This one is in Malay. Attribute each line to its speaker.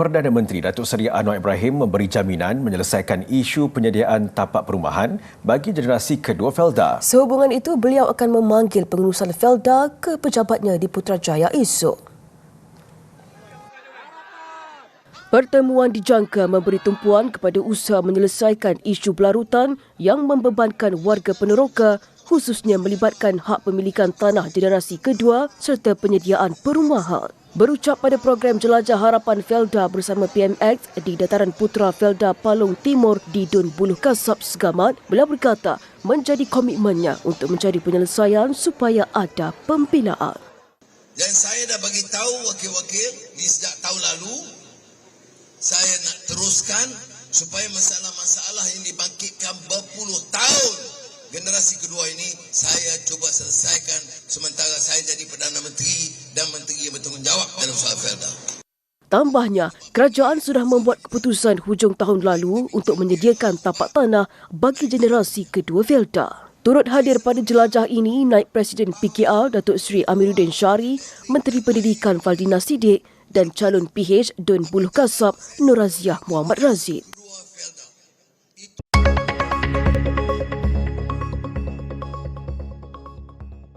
Speaker 1: Perdana Menteri Datuk Seri Anwar Ibrahim memberi jaminan menyelesaikan isu penyediaan tapak perumahan bagi generasi kedua Felda.
Speaker 2: Sehubungan itu, beliau akan memanggil pengurusan Felda ke pejabatnya di Putrajaya esok. Pertemuan dijangka memberi tumpuan kepada usaha menyelesaikan isu berlarutan yang membebankan warga Peneroka, khususnya melibatkan hak pemilikan tanah generasi kedua serta penyediaan perumahan. Berucap pada program Jelajah Harapan Felda bersama PMX di Dataran Putra Felda Palong Timur di Dun Buluh Kasab Segamat, beliau berkata menjadi komitmennya untuk mencari penyelesaian supaya ada pembelaan.
Speaker 3: Dan saya dah bagi tahu wakil-wakil di sejak tahun lalu, saya nak teruskan supaya masalah-masalah yang dibangkitkan berpuluh tahun generasi kedua ini saya cuba selesaikan sementara saya jadi Perdana Menteri dan Menteri yang bertanggungjawab dalam soal Felda.
Speaker 2: Tambahnya, kerajaan sudah membuat keputusan hujung tahun lalu untuk menyediakan tapak tanah bagi generasi kedua Felda. Turut hadir pada jelajah ini Naib Presiden PKR Datuk Seri Amiruddin Syari, Menteri Pendidikan Faldina Siddiq dan calon PH Dun Buluh Kasab Nur Raziah Muhammad Razid.